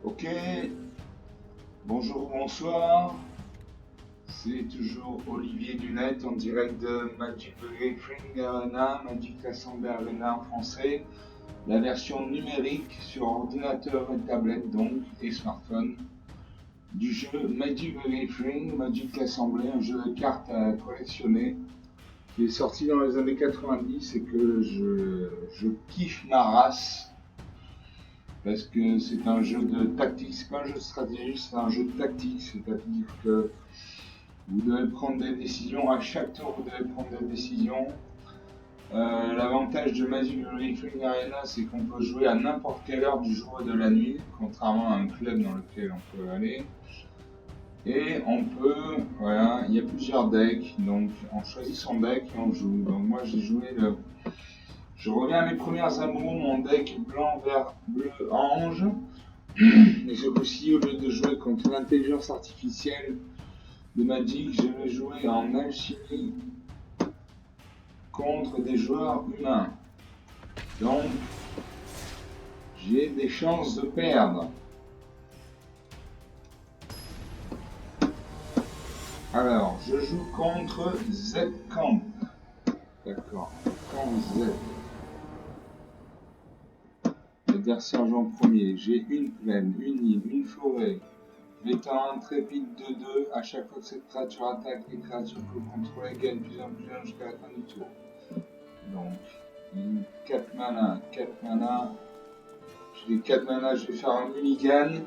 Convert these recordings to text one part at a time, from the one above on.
Ok, bonjour, bonsoir. C'est toujours Olivier Dunette en direct de Magic the Gathering Arena, Magic Assembly Arena en français. La version numérique sur ordinateur et tablette donc, et smartphone, du jeu Magic the Gathering, Magic Assembly, un jeu de cartes à collectionner, qui est sorti dans les années 90 et que je kiffe ma race. Parce que c'est un jeu de tactique, c'est pas un jeu de stratégie, c'est un jeu de tactique, c'est-à-dire que vous devez prendre des décisions, à chaque tour vous devez prendre des décisions. L'avantage de Magic the Gathering Arena, c'est qu'on peut jouer à n'importe quelle heure du jour et de la nuit, contrairement à un club dans lequel on peut aller. Et on peut, voilà, il y a plusieurs decks, donc on choisit son deck et on joue. Donc moi j'ai joué le... Je reviens à mes premières amours, mon deck blanc, vert, bleu, ange. Et ce coup-ci, au lieu de jouer contre l'intelligence artificielle de Magic, je vais jouer en alchimie contre des joueurs humains. Donc, j'ai des chances de perdre. Alors, je joue contre Z-Camp. D'accord, Camp Z. Adversaire en premier. J'ai une plaine, une île, une forêt. Étant intrépide 2-2, à chaque fois que cette créature attaque, les créatures que vous contrôlez gagnent plus en plus jusqu'à la fin du tour. Donc, 4 mana, 4 mana. J'ai les 4 mana, je vais faire un mulligan.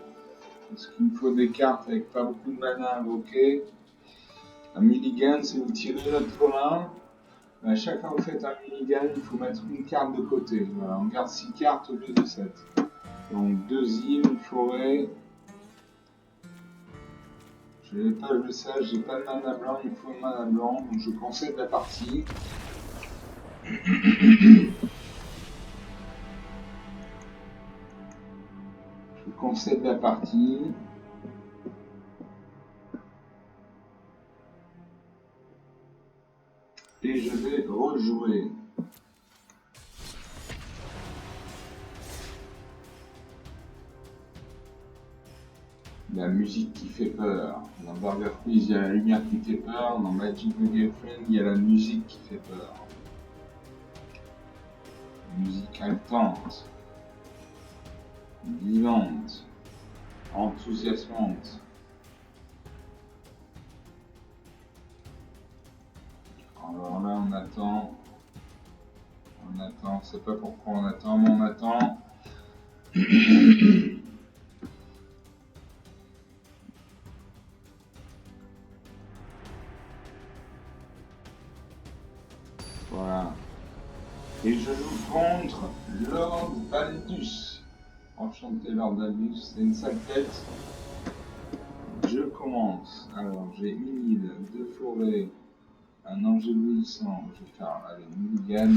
Parce qu'il me faut des cartes avec pas beaucoup de mana à invoquer. Un mulligan, c'est vous tirez votre main. À chaque fois que vous faites un mulligan, il faut mettre une carte de côté. Voilà, on garde 6 cartes au lieu de 7. Donc 2 îles, une forêt. Je n'ai pas joué ça, j'ai pas de mana blanc, il me faut un mana blanc, donc je concède la partie. Je concède la partie. Et je vais rejouer. La musique qui fait peur. Dans Burger Quiz, il y a la lumière qui fait peur. Dans Magic the Gathering, il y a la musique qui fait peur. Musique haletante, vivante, enthousiasmante. Alors là, on attend, on sait pas pourquoi on attend, mais on attend. Voilà. Et je joue contre Lord Baldus. Enchanté Lord Baldus, c'est une sale tête. Je commence. Alors j'ai une île, 2 forêts, un ange éblouissant. Je vais faire une mulligan.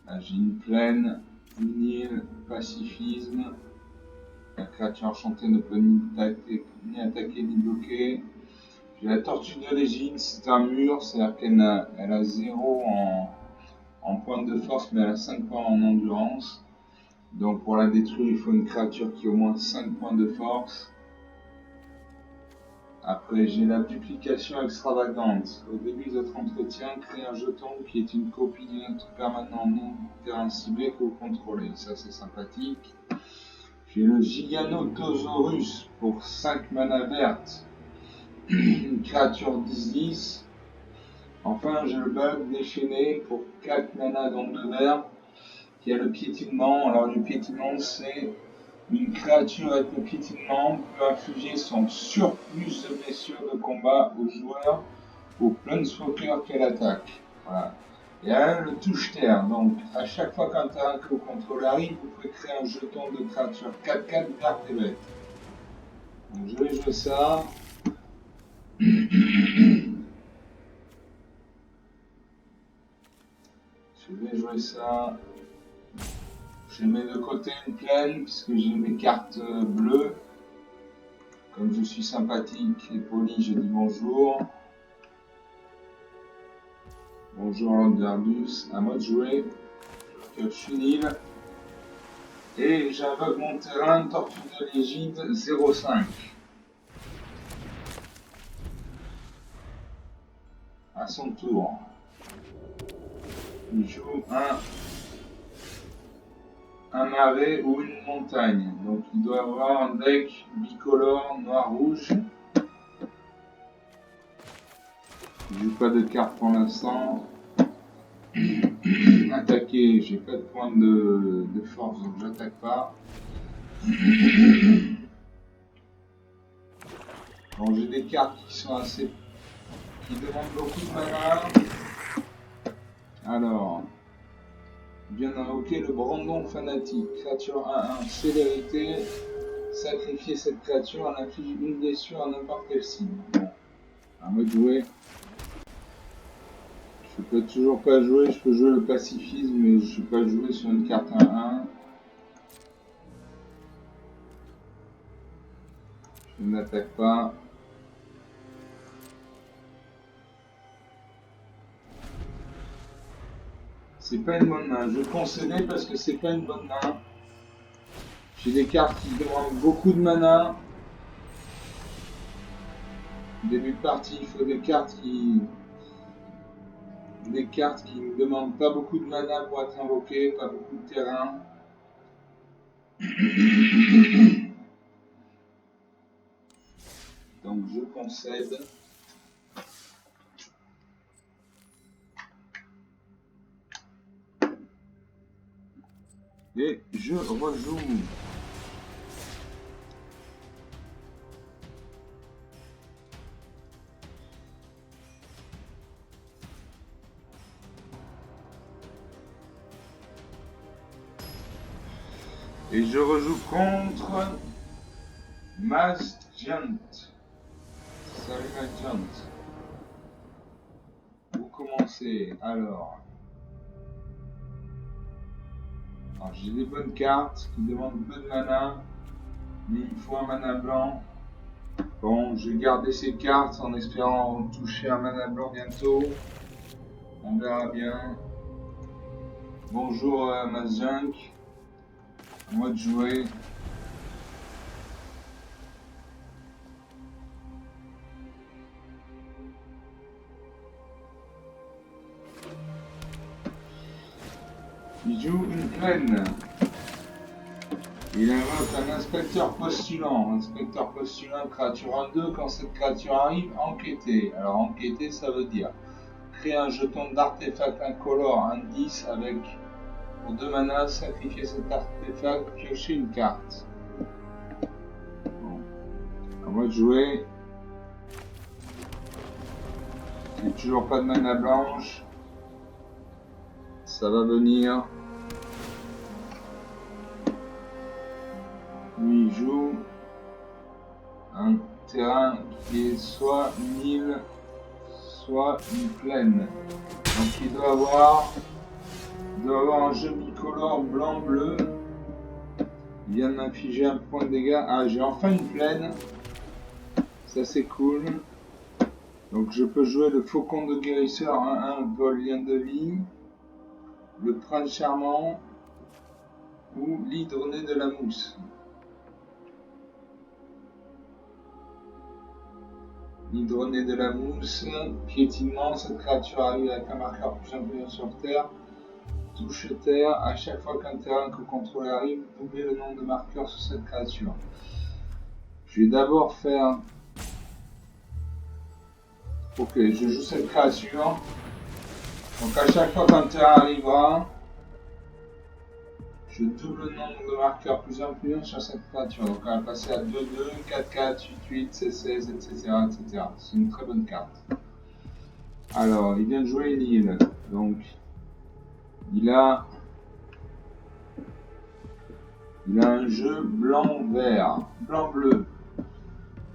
Là j'ai une plaine, une île, pacifisme. La créature enchantée ne peut ni attaquer ni bloquer. J'ai la tortue de l'Égine, c'est un mur, c'est-à-dire qu'elle a 0 en pointe de force, mais elle a 5 points en endurance. Donc pour la détruire, il faut une créature qui a au moins 5 points de force. Après, j'ai la duplication extravagante. Au début de votre entretien, créez un jeton qui est une copie du notre permanent non terrain ciblé que vous contrôlez. Ça, c'est sympathique. J'ai le Giganotosaurus pour 5 mana vertes. Une créature 10-10. Enfin, j'ai le bug déchaîné pour 4 mana dans 2 verts, qui a le piétinement. Alors, le piétinement, c'est une créature avec le piétinement peut infliger son surplus de blessures de combat au joueur au Planeswalker qu'elle attaque. Voilà. Et elle le touche-terre. Donc, à chaque fois qu'un terrain que vous contrôlez arrive, vous pouvez créer un jeton de créature 4-4 verte et bête. Donc, je vais jouer ça. Je vais jouer ça. Je mets de côté une plaine puisque j'ai mes cartes bleues. Comme je suis sympathique et poli, je dis bonjour. Bonjour Lord Baldus, à moi de jouer. je suis nil. Et j'invoque mon terrain, Tortue de l'Égide 0,5. À son tour. Il joue un marais ou une montagne. Donc il doit avoir un deck bicolore noir-rouge. Je joue pas de carte pour l'instant. Attaquer, j'ai pas de points de force donc j'attaque pas. Bon, j'ai des cartes qui sont assez. Qui demandent beaucoup de mana. Alors. Bien invoquer le Brandon fanatique. Créature 1-1, célérité. Sacrifier cette créature, elle inflige une blessure à n'importe quel signe. Bon, à moi de jouer. Je peux toujours pas jouer, je peux jouer le pacifisme, mais je peux pas jouer sur une carte 1-1. Je n'attaque pas. C'est pas une bonne main. Je concédais parce que c'est pas une bonne main. J'ai des cartes qui demandent beaucoup de mana. Début de partie, il faut des cartes qui ne demandent pas beaucoup de mana pour être invoquées, pas beaucoup de terrain. Donc je concède. Et je rejoue. Et je rejoue contre Mass Giant. Salut Mass Giant. Vous commencez alors. Alors j'ai des bonnes cartes qui demandent peu de mana, mais il faut un mana blanc. Bon, je vais garder ces cartes en espérant toucher un mana blanc bientôt. On verra bien. Bonjour Mazjunk. À moi de jouer. Il joue une plaine. Il invoque un inspecteur postulant. Inspecteur postulant, créature 1-2. Quand cette créature arrive, enquêter. Alors enquêter, ça veut dire créer un jeton d'artefact incolore, un 10 avec pour 2 mana, sacrifier cet artefact, piocher une carte. Bon. À moi de jouer. J'ai toujours pas de mana blanche. Ça va venir. Lui joue un terrain qui est soit une île, soit une plaine. Donc il doit avoir un jeu bicolore blanc-bleu. Il vient de m'infliger un point de dégâts. Ah, j'ai enfin une plaine. Ça c'est cool. Donc je peux jouer le faucon de guérisseur 1-1 vol lien de vie. Le prince charmant. Ou l'hydronée de la mousse. L'hydronée de la mousse, piétinement, cette créature arrive avec un marqueur plus influent sur terre, touche terre, à chaque fois qu'un terrain que vous contrôlez arrive, doublez le nombre de marqueurs sur cette créature. Je vais d'abord faire... Ok, je joue cette créature, donc à chaque fois qu'un terrain arrivera, je double le nombre de marqueurs plus influents sur cette créature. Donc on va passer à 2-2, 4-4, 8-8, 16-16, etc. C'est une très bonne carte. Alors, il vient de jouer une île. Donc, il a un jeu blanc-vert, blanc-bleu.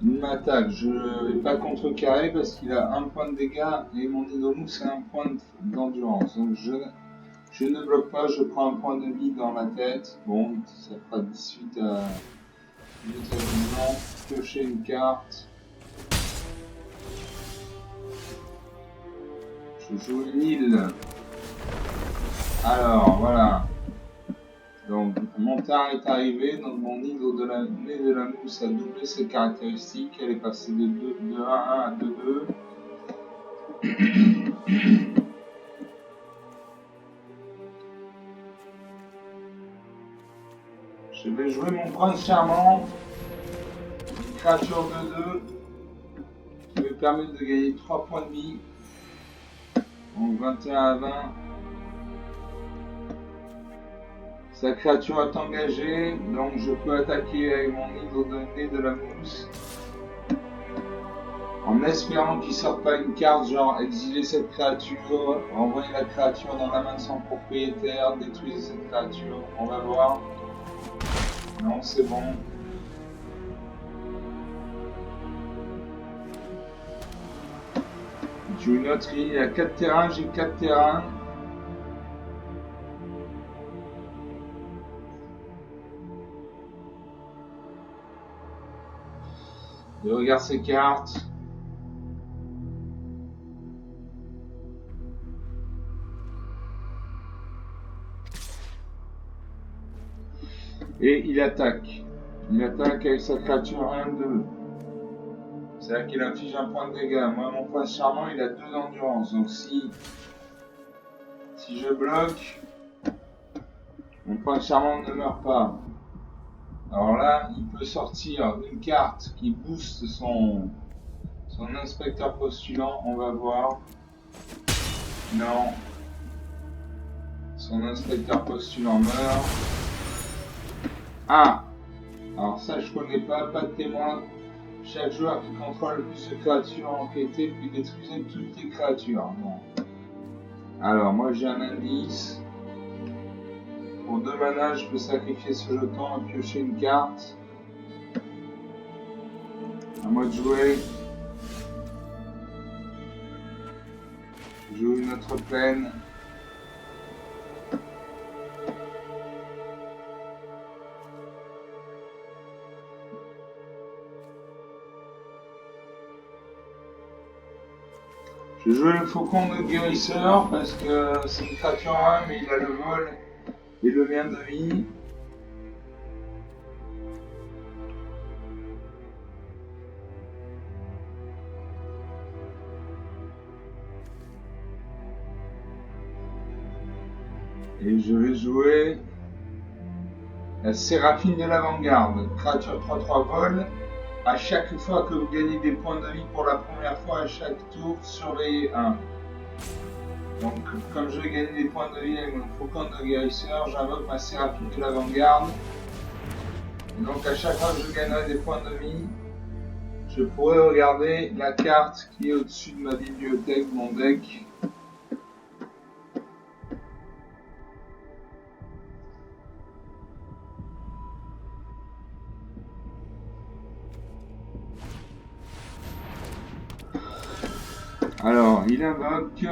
Il m'attaque. Je ne vais pas contrecarrer parce qu'il a un point de dégâts et mon hydromousse c'est un point d'endurance. Donc, je ne bloque pas, je prends un point de vie dans la tête. Bon, ça fera 18 à 18. Piocher une carte. Je joue une île. Alors, voilà. tard est arrivé, donc mon hydre de la nez de la mousse a doublé ses caractéristiques. Elle est passée de 1 à 2. Je vais jouer mon prince charmant, une créature de 2 qui me permet de gagner 3 points de vie. Donc 21 à 20. Sa créature est engagée, donc je peux attaquer avec mon hydre de nez de la mousse. En espérant qu'il ne sorte pas une carte genre exiler cette créature, renvoyer la créature dans la main de son propriétaire, détruire cette créature. On va voir. Non, c'est bon. J'ai une autre île, il y a 4 terrains, j'ai 4 terrains. Je regarde ces cartes. Et il attaque. Il attaque avec sa créature 1-2. C'est-à-dire qu'il inflige un point de dégâts. Moi, mon prince charmant, il a 2 d'endurance. Donc si je bloque, mon prince charmant ne meurt pas. Alors là, il peut sortir une carte qui booste son inspecteur postulant. On va voir. Non. Son inspecteur postulant meurt. Ah! Alors ça, je connais pas de témoin. Chaque joueur qui contrôle le plus de créatures enquêtées puis détruisez toutes les créatures. Bon. Alors, moi j'ai un indice. Pour 2 mana, je peux sacrifier ce jeton et piocher une carte. À moi de jouer. Je joue une autre plaine. Je joue le faucon de guérisseur parce que c'est une créature 1 mais il a le vol et le lien de vie. Et je vais jouer la Séraphine de l'Avant-Garde, créature 3-3 vol. À chaque fois que vous gagnez des points de vie pour la première fois à chaque tour, surveillez 1. Donc, comme je vais gagner des points de vie avec mon faucon de guérisseur, j'invoque ma Séraphine de l'Avant-Garde. Donc, à chaque fois que je gagnerai des points de vie, je pourrai regarder la carte qui est au-dessus de ma bibliothèque, mon deck. Alors, il invoque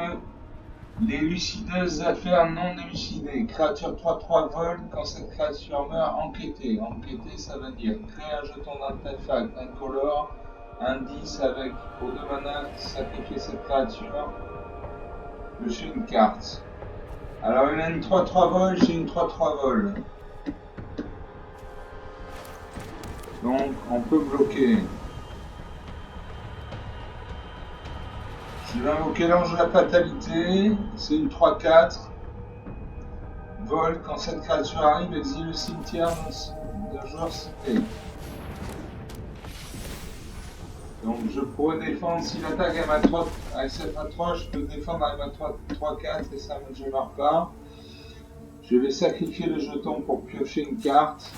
les lucideuses affaires non élucidées. Créature 3-3 vol, quand cette créature meurt, enquêtez. Enquêter, ça veut dire créer un jeton d'artefact incolore, un 10 avec, pour 2 mana, sacrifier cette créature, piocher une carte. Alors, il a une 3-3 vol, j'ai une 3-3 vol. Donc, on peut bloquer. Je vais invoquer l'ange de la fatalité, c'est une 3-4. Vol, quand cette créature arrive, exile le cimetière d'un joueur cité. Donc je pourrais défendre, s'il attaque à ma 3, avec cette 3, je peux défendre avec ma 3-4 et ça ne me gêne pas. Je vais sacrifier le jeton pour piocher une carte.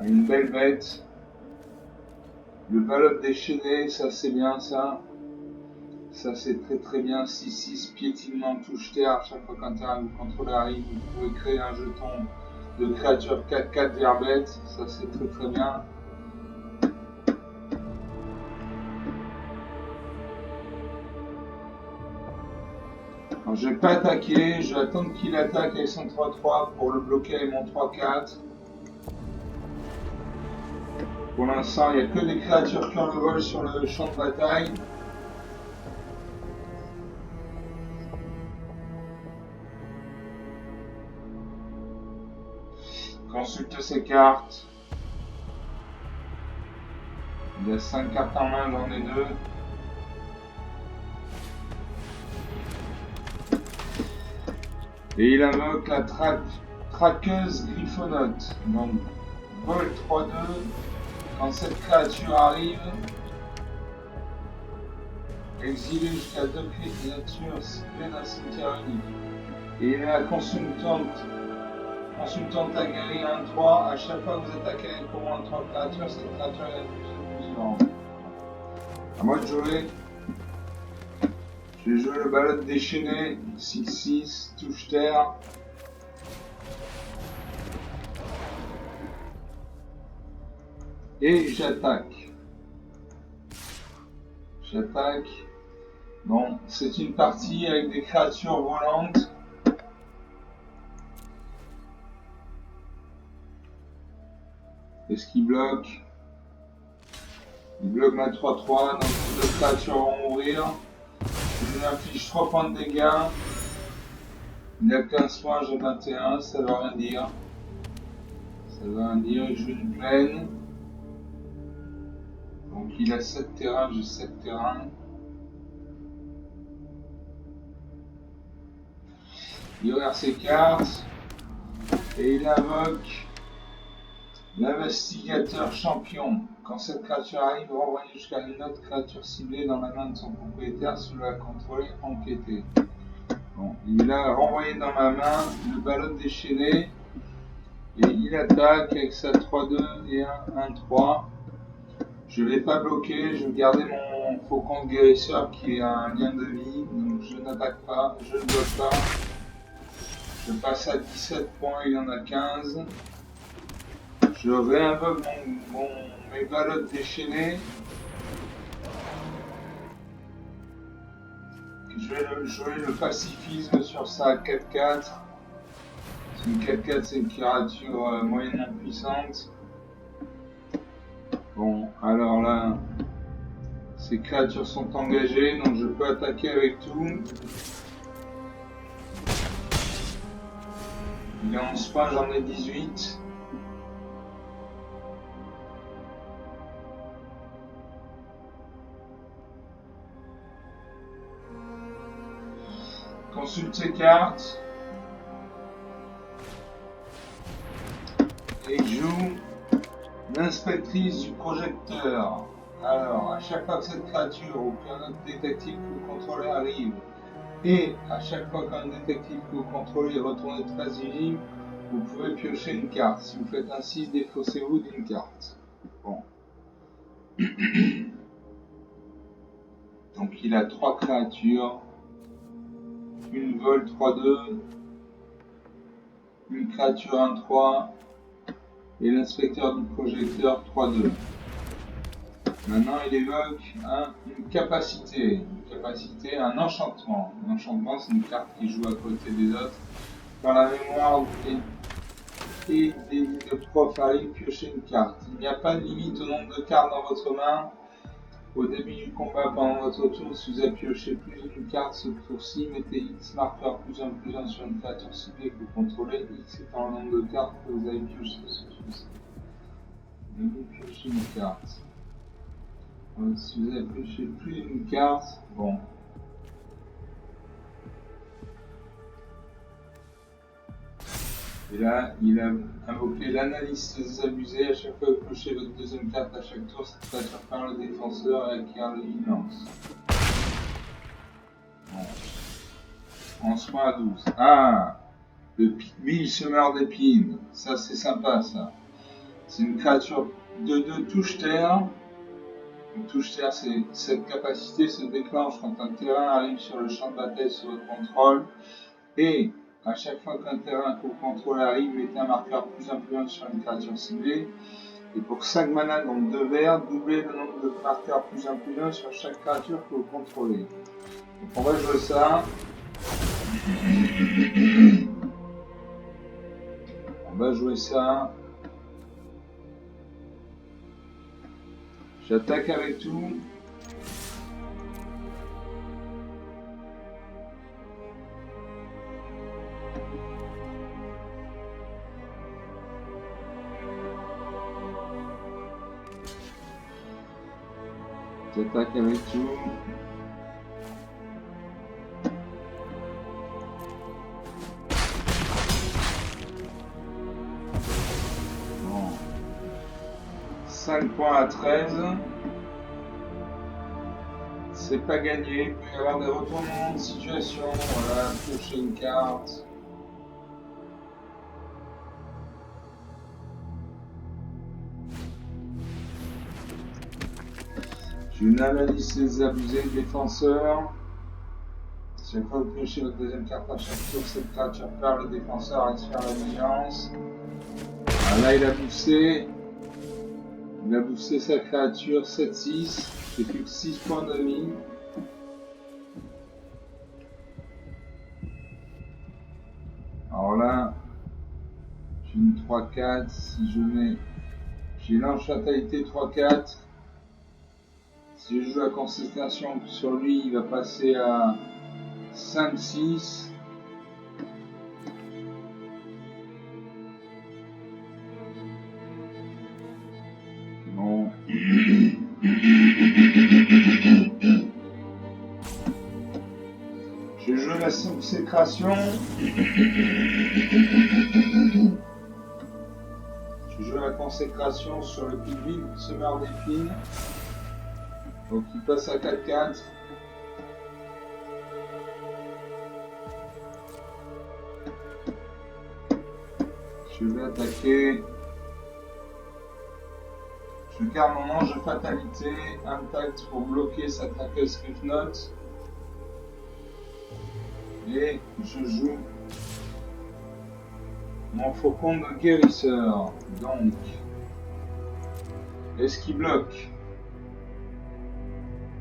Une belle bête. Le ballot déchaîné, ça c'est bien ça. Ça c'est très bien. 6-6, piétinement, touche terre. Chaque fois qu'un terrain vous contrôlez arrive, vous pouvez créer un jeton de créature 4-4 verbête. Ça c'est très bien. Alors, je vais pas attaquer, je vais attendre qu'il attaque avec son 3-3 pour le bloquer avec mon 3-4. Pour l'instant, il n'y a que des créatures qui ont le vol sur le champ de bataille. Consulte ses cartes. Il a 5 cartes en main, j'en ai 2. Et il invoque la traqueuse griffonote. Donc, vol 3-2. Quand cette créature arrive, exilez jusqu'à 2 créatures ciblées d'un cimetière unique. Et il a la consultante aguerrie 1-3. À chaque fois que vous attaquez avec au moins 3 créatures, cette créature est plus vivante. À moi de jouer. Je vais jouer le ballot déchaîné, 6-6, touche terre. Et j'attaque. Bon, c'est une partie avec des créatures volantes. Est-ce qu'il bloque? Il bloque ma 3-3, donc les deux créatures vont mourir. Je lui inflige 3 points de dégâts. Il a 15 points, j'ai 21, ça veut rien dire. Il joue une plaine. Donc il a 7 terrains, j'ai 7 terrains. Il regarde ses cartes. Et il invoque l'investigateur champion. Quand cette créature arrive, renvoyez jusqu'à une autre créature ciblée dans la main de son propriétaire, celui la contrôler, enquêter. Bon, il a renvoyé dans ma main le ballon déchaîné. Et il attaque avec sa 3-2 et un 1-3. Je ne vais pas bloquer, je vais garder mon faucon de guérisseur qui a un lien de vie. Donc je n'attaque pas, je ne bloque pas. Je passe à 17 points, il en a 15. Je réinvoque mes ballottes déchaînées. Je vais jouer le pacifisme sur sa 4-4. Une 4-4, c'est une créature moyennement puissante. Bon, alors là, ces créatures sont engagées, donc je peux attaquer avec tout. Il a 11 points, j'en ai 18. Consulte ses cartes. Et joue l'inspectrice du projecteur. Alors, à chaque fois que cette créature ou qu'un autre détective que vous contrôlez arrive, et à chaque fois qu'un détective que vous contrôlez retourne très visible, vous pouvez piocher une carte. Si vous faites ainsi, défaussez-vous d'une carte. Bon. Donc il a 3 créatures. Une vol 3-2. Une créature 1-3. Et l'inspecteur du projecteur 3-2. Maintenant il évoque une capacité, un enchantement. Un enchantement, c'est une carte qui joue à côté des autres. Dans la mémoire et des lignes de prof arrive, piochez une carte. Il n'y a pas de limite au nombre de cartes dans votre main. Au début du combat, pendant votre tour, si vous avez pioché plus d'une carte ce tour-ci, mettez X marqueur +1/+1 sur une créature ciblée que vous contrôlez. X étant le nombre de cartes que vous avez pioché ce tour-ci. Vous piochez une carte. Si vous avez pioché plus d'une carte, bon. Et là, il a invoqué l'analyse désabusée. À chaque fois que vous piochez votre deuxième carte à chaque tour, cette créature perd le défenseur et acquiert le vigilance. Bon. 11 points à 12. Ah, le pygmy semeur d'épines. Ça, c'est sympa, ça. C'est une créature de 2 touche terre. Une touche terre, c'est cette capacité se déclenche quand un terrain arrive sur le champ de bataille sous votre contrôle. Et à chaque fois qu'un terrain que vous contrôlez arrive, mettez un marqueur +1/+1 sur une créature ciblée. Et pour 5 mana, donc 2 verts, doublez le nombre de marqueurs +1/+1 sur chaque créature que vous contrôlez. Donc on va jouer ça. On va jouer ça. J'attaque avec tout. J'attaque avec tout. Bon. 5 points à 13. C'est pas gagné, il peut y avoir des retournements de situation. Voilà, piocher une carte. Je n'analyse les abusés de défenseur. Chaque fois que vous piochez votre deuxième carte à chaque tour, cette créature perd, le défenseur reste faire la vigilance. Ah, là, il a boosté. Il a boosté sa créature 7-6. J'ai plus que 6 points de vie. Alors là, j'ai une 3-4. Si je mets. J'ai lance fatalité 3-4. Si je joue la consécration sur lui, il va passer à 5-6. Bon. Je joue la consécration. Je joue la consécration sur le pigville semeur d'épines. Donc il passe à 4-4. Je vais attaquer. Je garde mon ange de fatalité intact pour bloquer sa traqueuse Scrifnote. Et je joue mon faucon de guérisseur. Donc, est-ce qu'il bloque?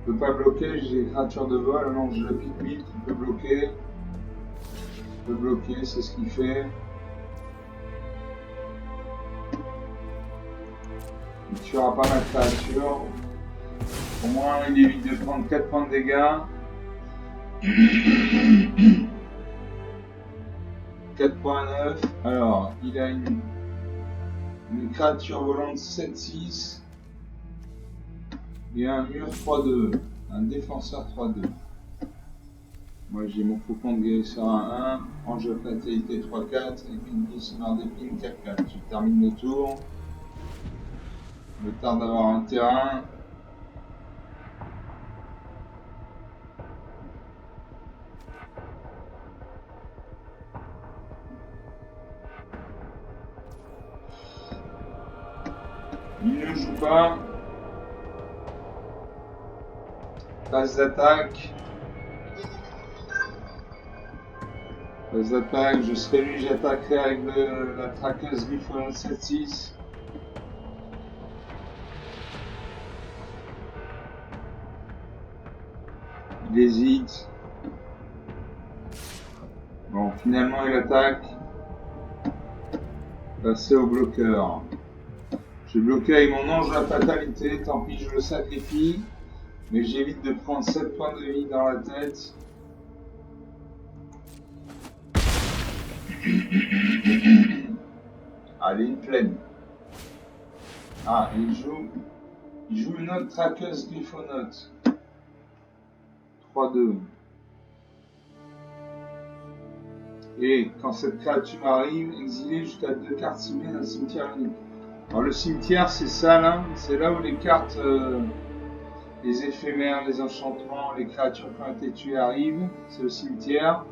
Il ne peut pas bloquer, j'ai des créatures de vol, alors j'ai le pygmée qui peut bloquer. Il peut bloquer, c'est ce qu'il fait. Il ne tuera pas ma créature. Au moins, il évite de prendre 4 points de dégâts. 4.9. Alors, il a une créature volante 7-6. Et un mur 3-2. Un défenseur 3-2. Moi j'ai mon faucon de guérisseur à 1. Ange de fatalité 3-4. Et puis une semeur d'épines 4-4. Je termine le tour. Le temps d'avoir un terrain. Il ne joue pas. Phase d'attaque. Phase d'attaque, je serai lui, j'attaquerai avec la traqueuse Griffon 7-6. Il hésite. Bon, finalement il attaque. Passer au bloqueur. Je vais bloquer avec mon ange de la fatalité, tant pis je le sacrifie. Mais j'évite de prendre 7 points de vie dans la tête. Allez, une pleine. Ah, il joue une autre traqueuse Griffonote. 3-2. Et quand cette créature arrive, exilez jusqu'à 2 cartes ciblées d'un cimetière unique. Alors le cimetière, c'est ça là, c'est là où les cartes, les éphémères, les enchantements, les créatures qui ont été tuées arrivent. C'est le cimetière.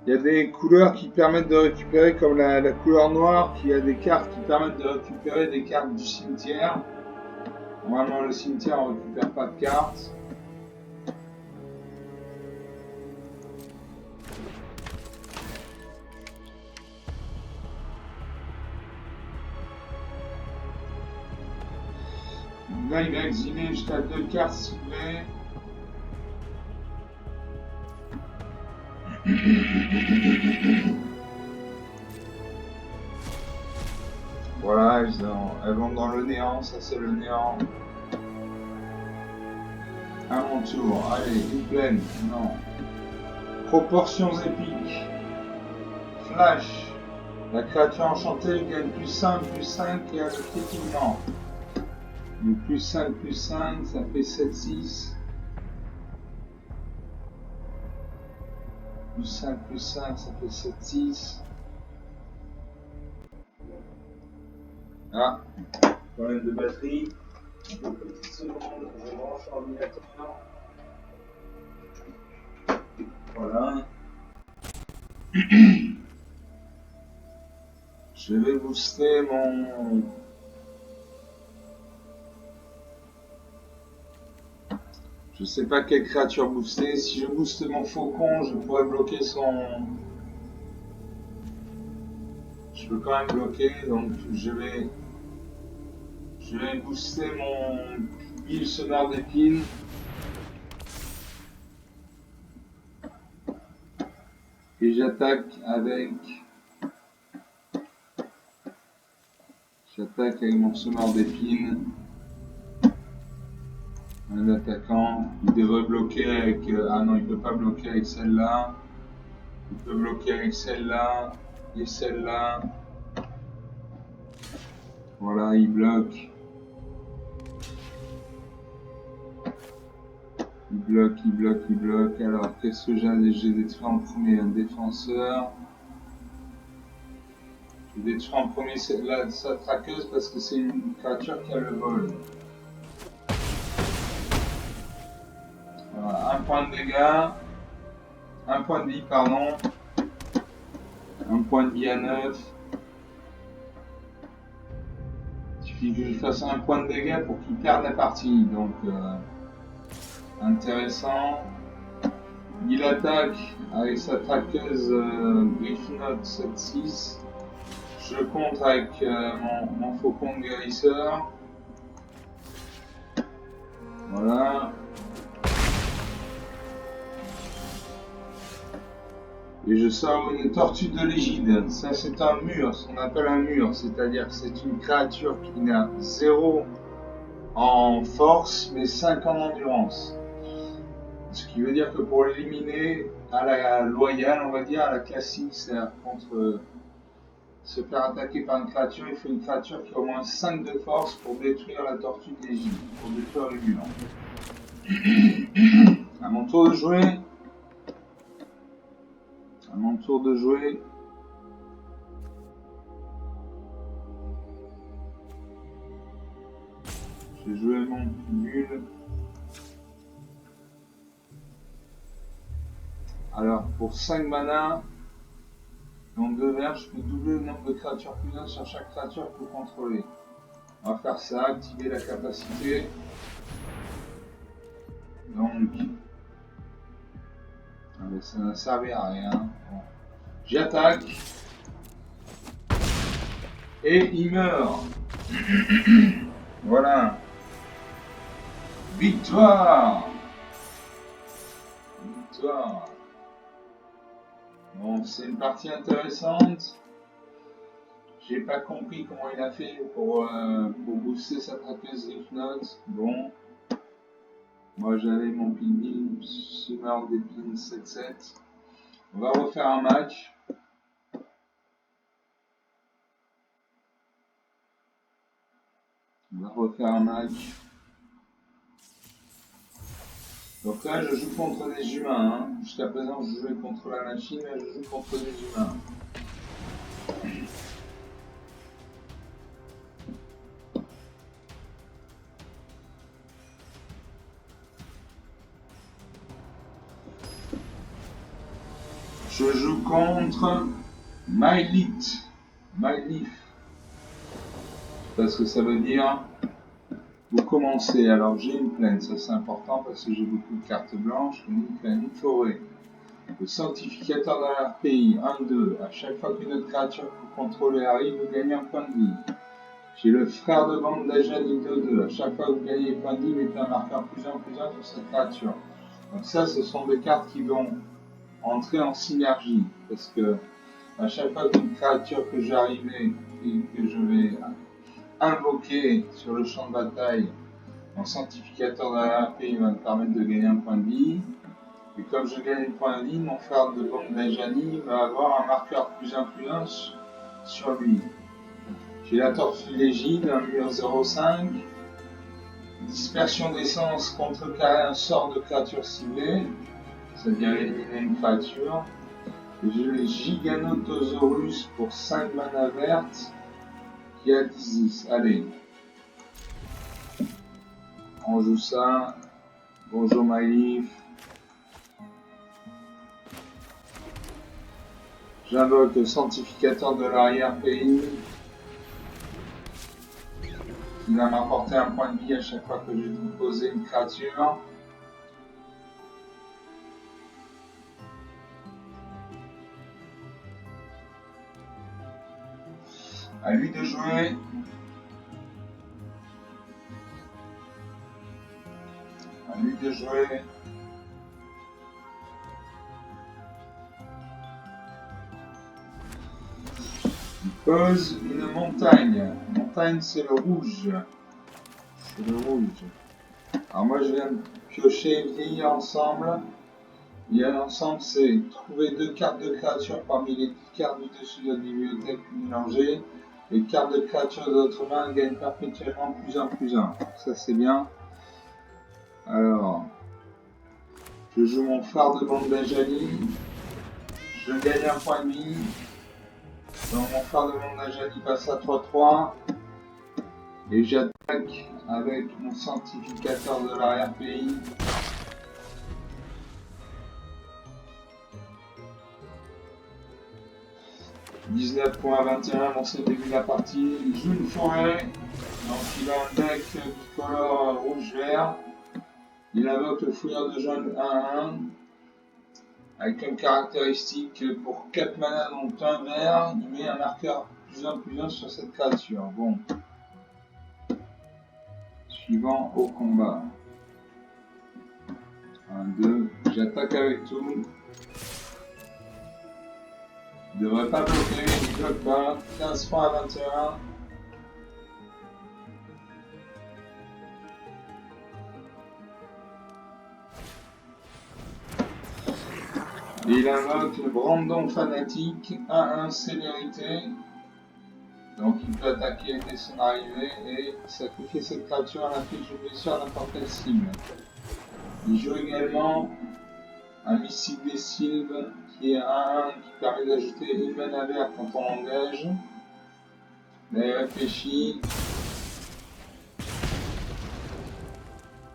Il y a des couleurs qui permettent de récupérer, comme la couleur noire, qui a des cartes qui permettent de récupérer des cartes du cimetière. Normalement, le cimetière, on ne récupère pas de cartes. Là, il va exiler jusqu'à 2 cartes ciblées. Voilà, elles vont dans le néant, ça c'est le néant. À mon tour, allez, une pleine, non. Proportions épiques. Flash. La créature enchantée gagne +1, +5 et a le piétinement. Donc plus 5, ça fait 7, 6. Plus 5, ça fait 7, 6. Ah, problème de batterie. Une petite seconde, je branche l'ordinateur. Voilà. Je vais booster mon... Je sais pas quelle créature booster. Si je booste mon faucon, je pourrais bloquer son... Je peux quand même bloquer, donc je vais booster mon bille sonore d'épines. Et j'attaque avec mon sonore d'épines. Un attaquant, il devrait bloquer avec... ah non, il peut pas bloquer avec celle-là. Il peut bloquer avec celle-là et celle-là. Voilà, il bloque. Il bloque. Alors, qu'est-ce que j'ai détruit en premier? Un défenseur. J'ai détruit en premier sa traqueuse parce que c'est une créature qui a le vol. Voilà, un point de dégâts. Un point de vie, pardon. Un point de vie à 9. Il suffit que je fasse un point de dégâts pour qu'il perde la partie. Donc, intéressant. Il attaque avec sa traqueuse Griffinote 7-6. Je contre avec mon faucon de guérisseur. Voilà. Et je sors une tortue de l'égide. Ça, c'est un mur, ce qu'on appelle un mur. C'est-à-dire que c'est une créature qui n'a 0 en force, mais 5 en endurance. Ce qui veut dire que pour l'éliminer à la loyale, on va dire, à la classique, c'est-à-dire contre se faire attaquer par une créature, il faut une créature qui a au moins 5 de force pour détruire la tortue de l'égide, pour détruire le mur. À mon tour de jouer. À mon tour de jouer. J'ai joué mon nul. Alors, pour 5 mana, donc 2 verts, je peux doubler le nombre de créatures plus 1 sur chaque créature que vous contrôlez. On va faire ça, activer la capacité. Donc, ça n'a servi à rien. Bon. J'attaque. Et il meurt. Voilà. Victoire. Victoire. Bon, c'est une partie intéressante. J'ai pas compris comment il a fait pour booster sa traqueuse Griffinote. Bon. Moi j'avais mon ping Summer d'épines 7-7. On va refaire un match. Donc là je joue contre des humains. Hein. Jusqu'à présent je jouais contre la machine, là je joue contre des humains. Je joue contre MyLeaf. Parce que ça veut dire vous commencez. Alors j'ai une plaine, ça c'est important parce que j'ai beaucoup de cartes blanches. Une plaine, une forêt. Le sanctificateur dans leur pays, 1-2. À chaque fois qu'une autre créature que vous contrôlez arrive, vous gagnez un point de vie. J'ai le frère de bande d'Ajani 2-2. À chaque fois que vous gagnez des points de vie, mettez un marqueur plus 1 sur cette créature. Donc ça, ce sont des cartes qui vont entrer en synergie. Parce que à chaque fois qu'une créature que j'arrive et que je vais invoquer sur le champ de bataille, mon sanctificateur dans l'ARP va me permettre de gagner un point de vie. Et comme je gagne un point de vie, mon frère de bande d'Ajani va avoir un marqueur plus 1 sur lui. J'ai la tortue légide, un mur 0,5. Dispersion d'essence contrecarrer un sort de créature ciblée, c'est-à-dire éliminer une créature. J'ai le Giganotosaurus pour 5 mana vertes qui a 10. Allez, on joue ça. Bonjour Maïf. J'invoque le sanctificateur de l'arrière-pays qui va m'apporter un point de vie à chaque fois que je vais poser une créature. À lui de jouer. À lui de jouer. Il pose une montagne. Montagne, c'est le rouge. C'est le rouge. Alors moi, je viens de piocher vieillir ensemble. Vieillir ensemble, c'est trouver 2 cartes de créature parmi les 10 cartes du dessus de la bibliothèque mélangées. Les cartes de créature de votre main gagnent perpétuellement +1/+1. Ça, c'est bien. Alors, je joue mon phare de Bandajali. Je gagne un point de vie. Donc mon phare de Bandajali passe à 3/3. Et j'attaque avec mon sanctificateur de l'arrière-pays. « 19 points à 21 dans ce début de la partie. Il joue une forêt. Donc il a un deck bicolore rouge-vert. Il invoque le fouilleur de jungle 1/1. Avec comme caractéristique pour 4 mana dont un vert, il met un marqueur +1/+1 sur cette créature. Bon. Suivant au combat. 1, 2. J'attaque avec tout. Il ne devrait pas bloquer, il bloque pas. 15 points à 21. Et il invoque le Brandon fanatique, 1/1 célérité. Donc il peut attaquer dès son arrivée et sacrifier cette créature à l'inflige de blessure à n'importe quelle cible. Il joue également un missile des sylves qui est 1/1 qui permet d'ajouter une mana verte quand on l'engage. Là il réfléchit.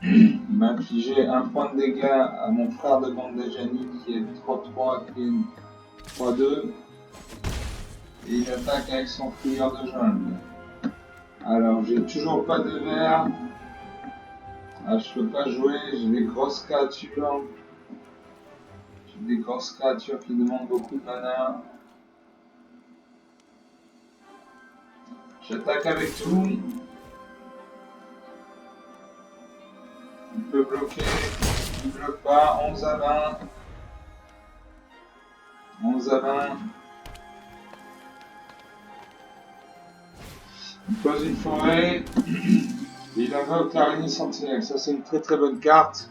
Il m'a infligé un point de dégâts à mon frère de Bandajani qui est 3/3 qui est 3/2. Et il attaque avec son fouilleur de jungle. Alors j'ai toujours pas de vert. Ah, je peux pas jouer, j'ai des grosses créatures. J'ai des grosses créatures qui demandent beaucoup de mana. J'attaque avec tout. Il peut bloquer, il bloque pas. 11 à 20. 11 à 20. Il pose une forêt. Et il invoque l'araignée sentinelle. Ça, c'est une très très bonne carte.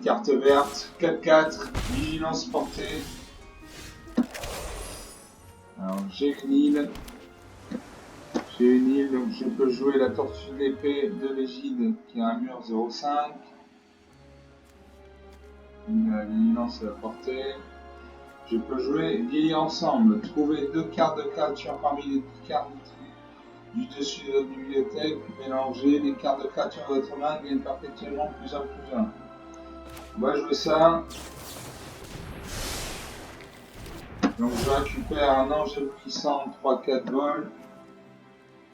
Carte verte. 4/4. Vigilance portée. Alors, j'ai une île. Donc je peux jouer la tortue d'épée de l'égide qui a un mur 0/5. La vigilance à la portée. Je peux jouer vieillir ensemble. Trouver 2 cartes de créature parmi les 10 cartes du dessus de votre bibliothèque. Mélanger les cartes de créature de votre main gagnent perpétuellement +1/+1. On va jouer ça. Donc je récupère un ange puissant 3/4 vol.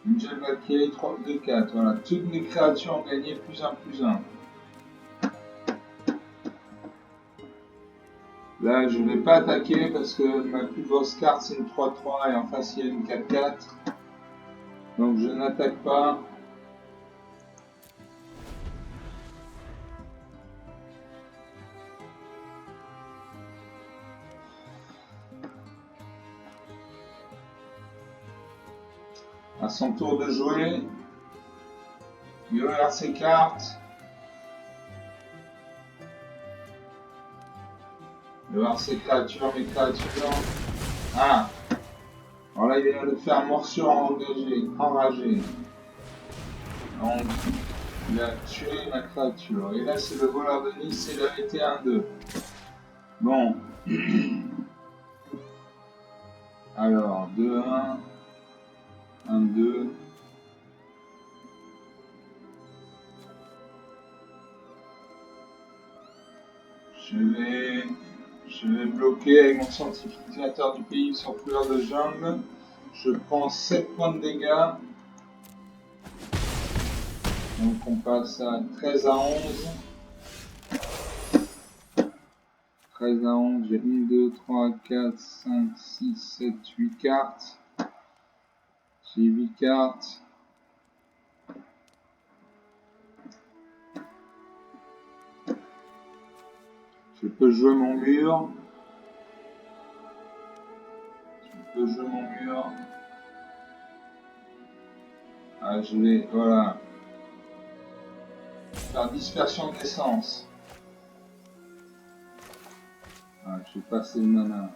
Une gel Valkyrie 2/4. Voilà, toutes mes créatures ont gagné +1/+1. Là, je ne vais pas attaquer parce que ma plus grosse carte c'est une 3/3 et en face il y a une 4/4. Donc je n'attaque pas. À son tour de jouer, il regarde ses cartes. Il va voir ses créatures, mes créatures. Ah! Alors là, il vient de faire morsure enragée. Donc, Il a tué ma créature. Et là, c'est le voleur de Nice, c'est le été 1-2. Bon. Alors, 2-1. 1-2. Je vais bloquer avec mon sanctificateur du pays sur fleur de jungle. Je prends 7 points de dégâts. Donc on passe à 13 à 11. 13 à 11, j'ai 1, 2, 3, 4, 5, 6, 7, 8 cartes. J'ai 8 cartes. Je peux jouer mon mur. Ah, je vais, voilà. Faire dispersion d'essence. Ah, je vais passer le mana.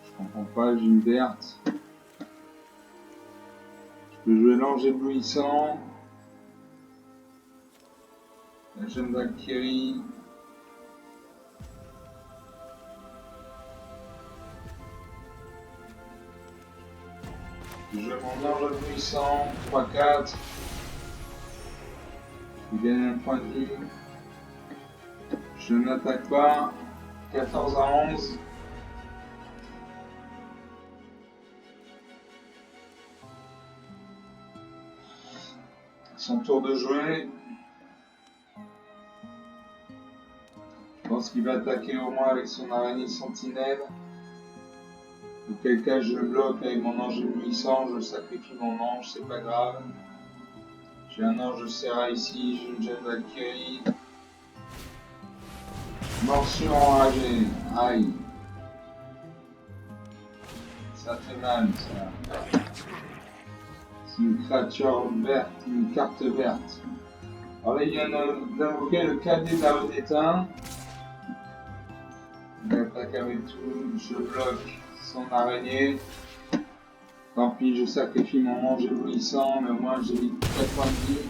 Je comprends pas, j'ai une verte. Je peux jouer l'ange éblouissant. La jeune Valkyrie. Je joue mon ange éblouissant. 3-4. Je gagne un point de vie. Je n'attaque pas. 14 à 11. Son tour de jouer. Je pense qu'il va attaquer au moins avec son araignée sentinelle. Auquel cas je le bloque avec mon ange éblouissant, je sacrifie mon ange, c'est pas grave. J'ai un ange de Serra ici, j'ai une jeune Valkyrie. Morsure enragée, aïe. Ça fait mal ça. C'est une créature verte, une carte verte. Alors là il vient d'invoquer le cadet d'Areux d'étain. Il attaque avec tout, je bloque son araignée. Tant pis, je sacrifie mon ange éblouissant, mais au moins j'ai mis 4 points de vie.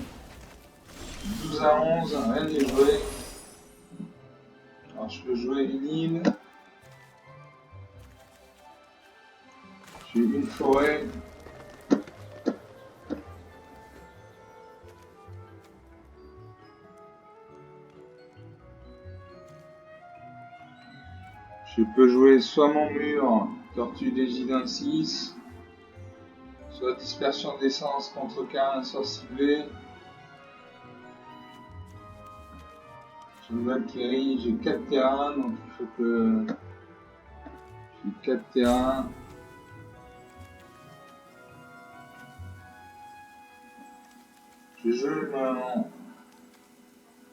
12 à 11, rien n'est joué. Alors je peux jouer une île. J'ai une forêt. Je peux jouer soit mon mur, tortue d'égide 1-6, soit dispersion d'essence contre K1 sorcier. J'ai une Valkyrie, j'ai 4 terrains, donc il faut que j'ai 4 terrains. Je joue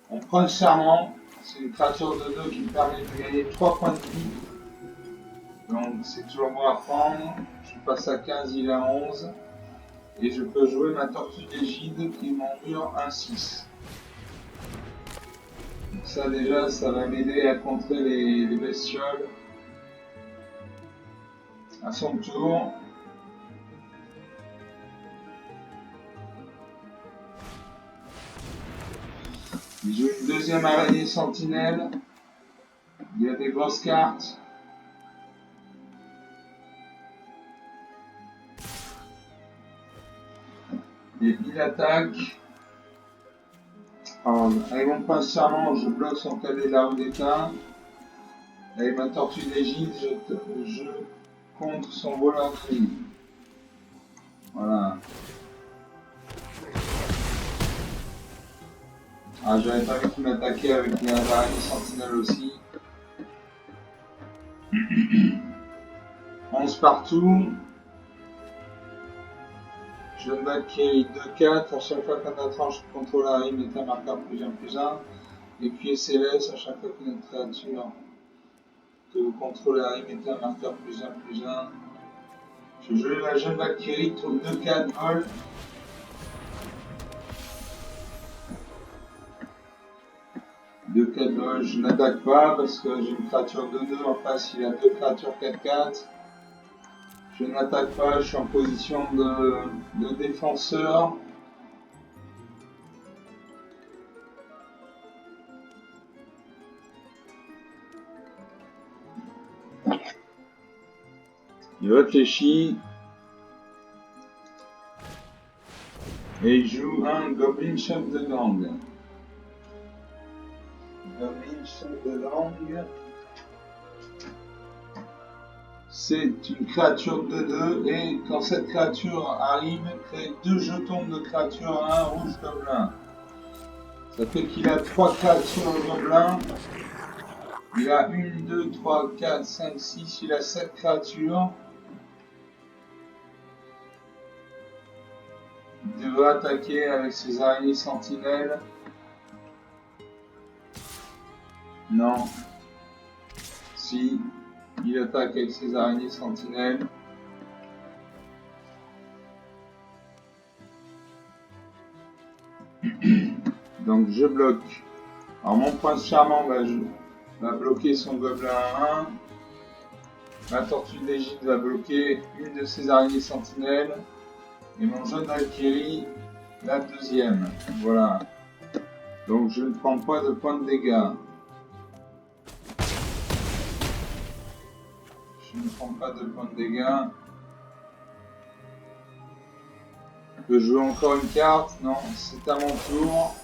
on prend le serment, c'est une créature de 2 qui me permet de gagner 3 points de vie. Donc c'est toujours bon à prendre. Je passe à 15, il est à 11. Et je peux jouer ma tortue d'égide qui est mon mur 1-6. Donc ça déjà, ça va m'aider à contrer les bestioles. À son tour. Il joue une deuxième araignée sentinelle. Il y a des grosses cartes. Et il attaque. Alors, avec mon prince charmant, je bloque son cadet d'Areux d'étain. Avec ma tortue d'égide, je contre son voleur de nuit. Voilà. Ah, j'avais pas vu qu'il m'attaquait avec les araignées sentinelles aussi. 11 partout. Je Valkyrie 2-4. À chaque fois qu'un étrange contrôle arrive, mettez un marqueur +1/+1. Et puis céleste, à chaque fois qu'une créature que vous contrôlez arrive, mettez un marqueur +1/+1. Je joue la jeune Valkyrie, tourne 2-4 vol. Je n'attaque pas parce que j'ai une créature 2-2 en face, il y a 2 créatures 4-4. Je n'attaque pas, je suis en position de défenseur. Il réfléchit. Et il joue un Goblin chef de gang. Goblin chef de gang. C'est une créature de 2 et quand cette créature arrive, crée 2 jetons de créature à un rouge gobelin. Ça fait qu'il a 3 créatures gobelins. Il a 1, 2, 3, 4, 5, 6, il a 7 créatures. Il devrait attaquer avec ses araignées sentinelles. Non. Si. Il attaque avec ses araignées sentinelles. Donc je bloque. Alors mon prince charmant va bloquer son gobelin à 1. Ma tortue d'Égypte va bloquer une de ses araignées sentinelles. Et mon jeune Valkyrie, la deuxième. Voilà. Donc je ne prends pas de points de dégâts. Je ne prends pas de points de dégâts. Je peux jouer encore une carte. Non, c'est à mon tour.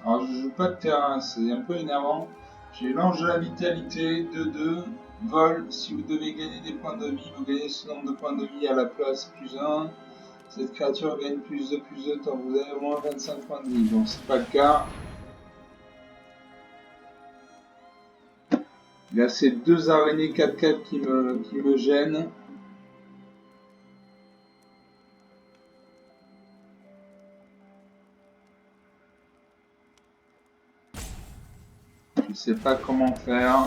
Alors je joue pas de terrain, c'est un peu énervant. J'ai l'ange de la vitalité, 2-2, vol. Si vous devez gagner des points de vie, vous gagnez ce nombre de points de vie à la place +1. Cette créature gagne +2 tant que vous avez au moins 25 points de vie. Donc c'est pas le cas. Il y a ces 2 araignées 4-4 qui me gênent. Je sais pas comment faire.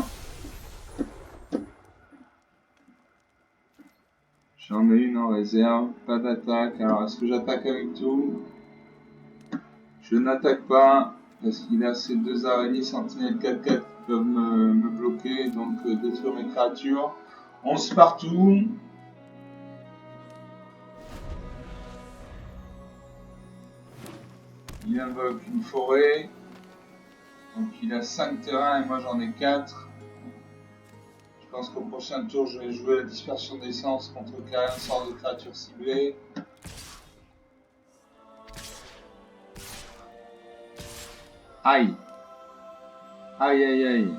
J'en ai une en réserve, pas d'attaque. Alors est-ce que j'attaque avec tout? Je n'attaque pas parce qu'il a ces 2 araignées sentinelles 4-4 qui peuvent me bloquer, donc détruire mes créatures. 11 partout. Il invoque une forêt. Donc il a 5 terrains et moi j'en ai 4. Je pense qu'au prochain tour je vais jouer la dispersion d'essence contre un sort de créature ciblée. Aïe. Aïe aïe aïe.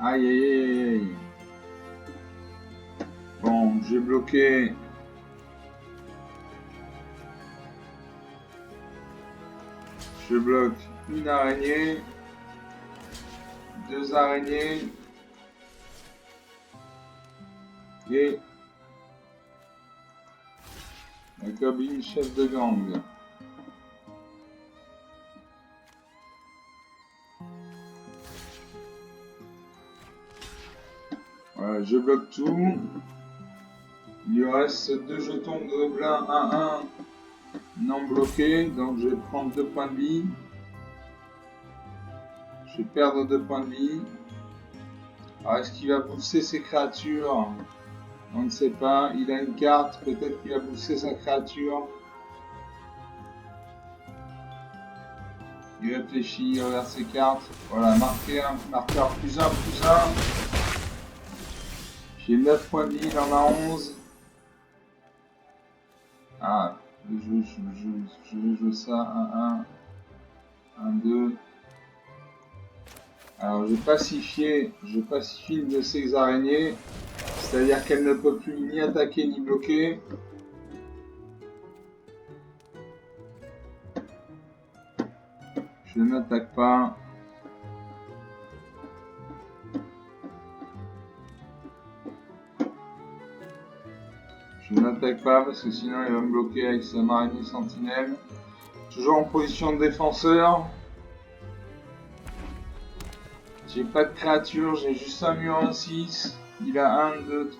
Aïe aïe aïe aïe. Bon, j'ai bloqué. Je bloque une araignée. 2 araignées. Et la goblin chef de gang. Voilà, je bloque tout. Il lui reste 2 jetons de gobelins 1-1 non bloqués, donc je vais prendre 2 points de vie. Je vais perdre 2 points de vie. Alors est-ce qu'il va booster ses créatures? On ne sait pas. Il a une carte, peut-être qu'il va booster sa créature. Il réfléchit, il regarde ses cartes. Voilà, marquer un marqueur +1. J'ai 9 points de vie, il en a 11. Ah, je vais jouer ça, 1, 2. Alors je pacifie une de ces araignées, c'est-à-dire qu'elle ne peut plus ni attaquer ni bloquer. Je n'attaque pas. Je n'attaque pas parce que sinon il va me bloquer avec sa araignée sentinelle. Toujours en position de défenseur. J'ai pas de créature, j'ai juste un mur en 6. Il a 1, 2,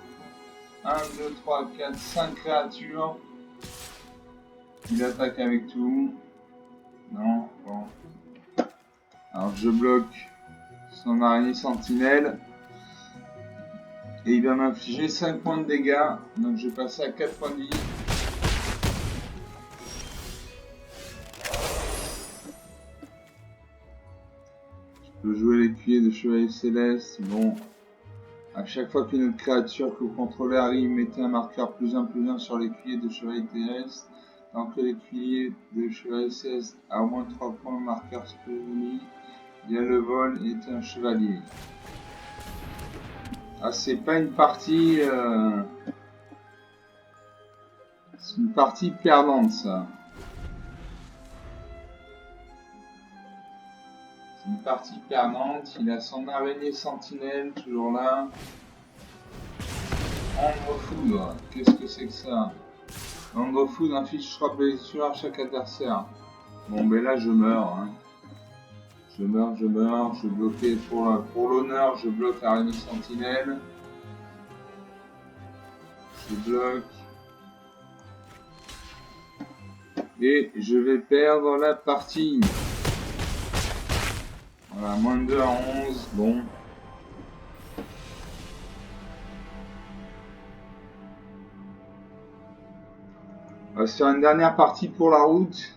3, 4, 5 créatures. Il attaque avec tout. Non, bon. Alors je bloque son araignée sentinelle. Et il va m'infliger 5 points de dégâts. Donc je vais passer à 4 points de vie. Je peux jouer l'écuyer de chevalier céleste. Bon. À chaque fois qu'une autre créature que vous contrôlez arrive, mettez un marqueur +1/+1 sur l'écuyer de chevalier terrestre. Tant que l'écuyer de chevalier céleste a au moins 3 points, marqueur spécifique, il y a le vol et est un chevalier. Ah, c'est pas une partie... C'est une partie perdante, ça. C'est une partie perdante. Il a son araignée sentinelle, toujours là. Ombre foudre. Qu'est-ce que c'est que ça? Ombre foudre inflige 3 blessures à chaque adversaire. Bon, ben là, je meurs. Hein. Je meurs. Je bloquais pour l'honneur. Je bloque l'araignée sentinelle. Je bloque. Et je vais perdre la partie. Voilà, moins de 2 à 11. Bon. On va se faire une dernière partie pour la route.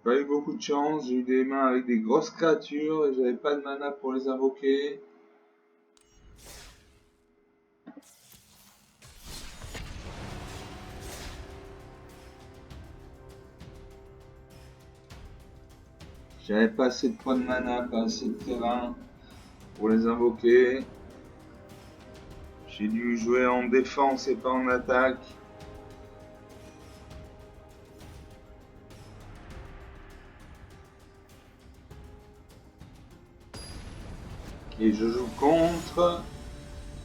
Pas eu beaucoup de chance, j'ai eu des mains avec des grosses créatures et j'avais pas de mana pour les invoquer. J'avais pas assez de points de mana, pas assez de terrain pour les invoquer. J'ai dû jouer en défense et pas en attaque. Et je joue contre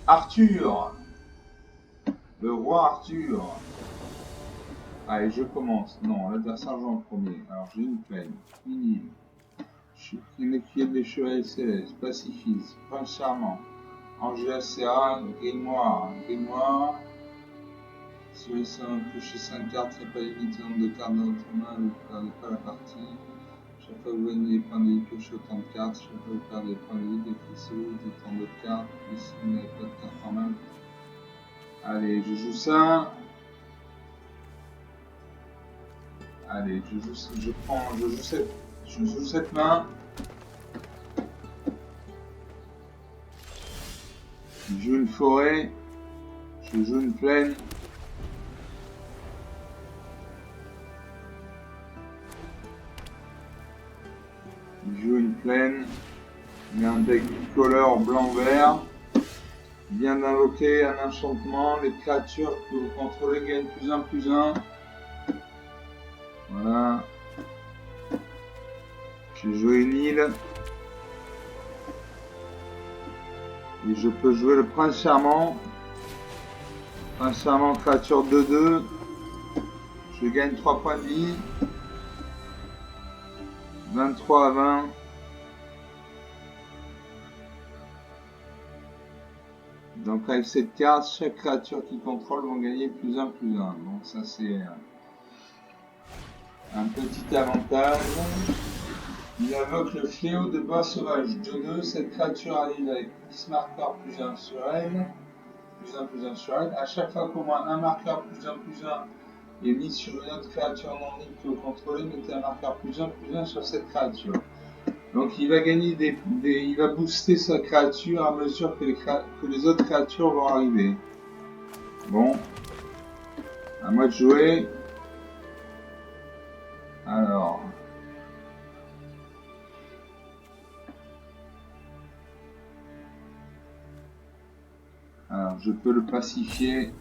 Arthur, le roi Arthur. Allez, je commence. Non, l'adversaire joue en premier. Alors j'ai une plaine, une île. Je suis une écuyer des chevaliers célestes, pacifiste, prince charmant, Angéa, grimoire. Si vous laissez piocher 5 cartes, il n'y a pas limité le nombre de cartes dans votre main, vous ne perdez pas la partie. Chaque fois que vous gagnez des points de vie, piochez autant de cartes. Chaque fois que vous perdez des points de vie, décrissez-vous autant d'autres cartes. Et si vous n'avez pas de cartes en main, allez, je joue ça. Allez, je joue cette main. Je joue une forêt. Je joue une plaine. Je joue une plaine. Il y a un deck bicolore blanc-vert. Il vient d'invoquer un enchantement. Les créatures que vous contrôlez gagnent +1/+1. Voilà. J'ai joué une île. Et je peux jouer le prince charmant. Prince charmant, créature 2/2. Je gagne 3 points de vie. 23 à 20. Donc avec cette carte, chaque créature qui contrôle vont gagner +1/+1. Donc ça c'est un petit avantage. Il invoque le fléau de bois sauvage 2/2. Cette créature arrive avec 10 marqueurs +1 sur elle. +1/+1 sur elle. À chaque fois qu'au moins un marqueur +1/+1 est mis sur une autre créature non libre que vous contrôlez, mettez un marqueur +1/+1 sur cette créature. Donc il va gagner il va booster sa créature à mesure que les autres créatures vont arriver. Bon. À moi de jouer. Alors. Alors je peux le pacifier.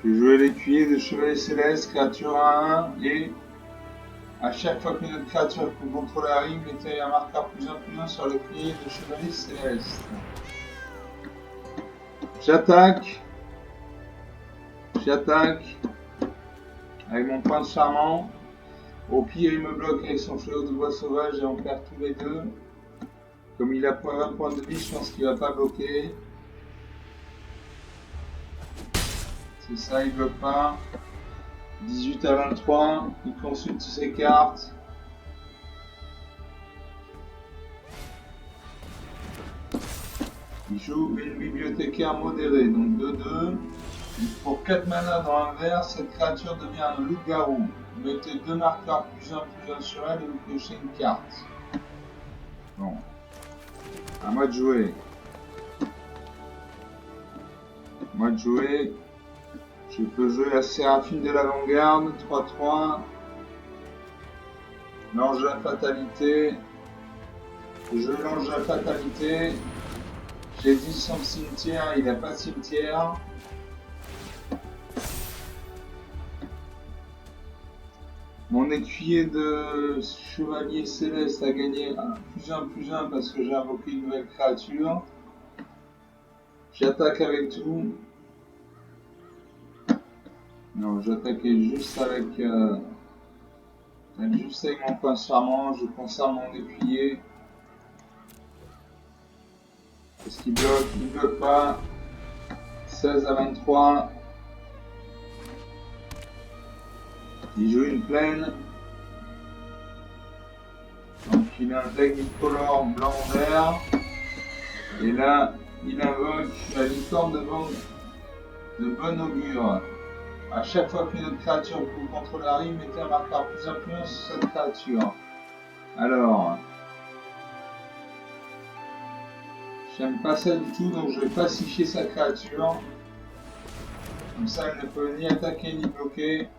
Je vais jouer l'écuyer de chevalier céleste, créature 1/1, et à chaque fois qu'une autre créature que vous contrôlez arrive, mettez un marqueur +1/+1 sur l'écuyer de chevalier céleste. J'attaque avec mon prince charmant. Au pire, il me bloque avec son fléau de bois sauvage et on perd tous les deux. Comme il a 20 points de vie, je pense qu'il va pas bloquer. C'est ça, il bloque pas. 18 à 23, il consulte ses cartes. Il joue une bibliothécaire modérée, donc 2/2. Pour 4 mana dans un vert, cette créature devient un loup-garou. Vous mettez 2 marqueurs plus un sur elle et vous piochez une carte. Bon. À moi de jouer. Moi de jouer. Je peux jouer la Séraphine de l'Avant-Garde, 3-3. L'ange de la fatalité. Je lance la fatalité. J'ai dit son cimetière, il n'a pas de cimetière. Mon écuyer de chevalier céleste a gagné un +1/+1 parce que j'ai invoqué une nouvelle créature. J'attaque avec tout. Non, j'attaquais juste avec mon prince charmant. Je conserve mon écuyer. Est-ce qu'il bloque? Il ne bloque pas. 16-23. Il joue une plaine. Donc il a un deck bicolore blanc-vert. Et là, il invoque la licorne de bon augure. À chaque fois qu'une autre créature que vous contrôlez arrive, mettez un marqueur +1/+1 sur cette créature. Alors, j'aime pas ça du tout, donc je vais pacifier sa créature. Comme ça, elle ne peut ni attaquer ni bloquer.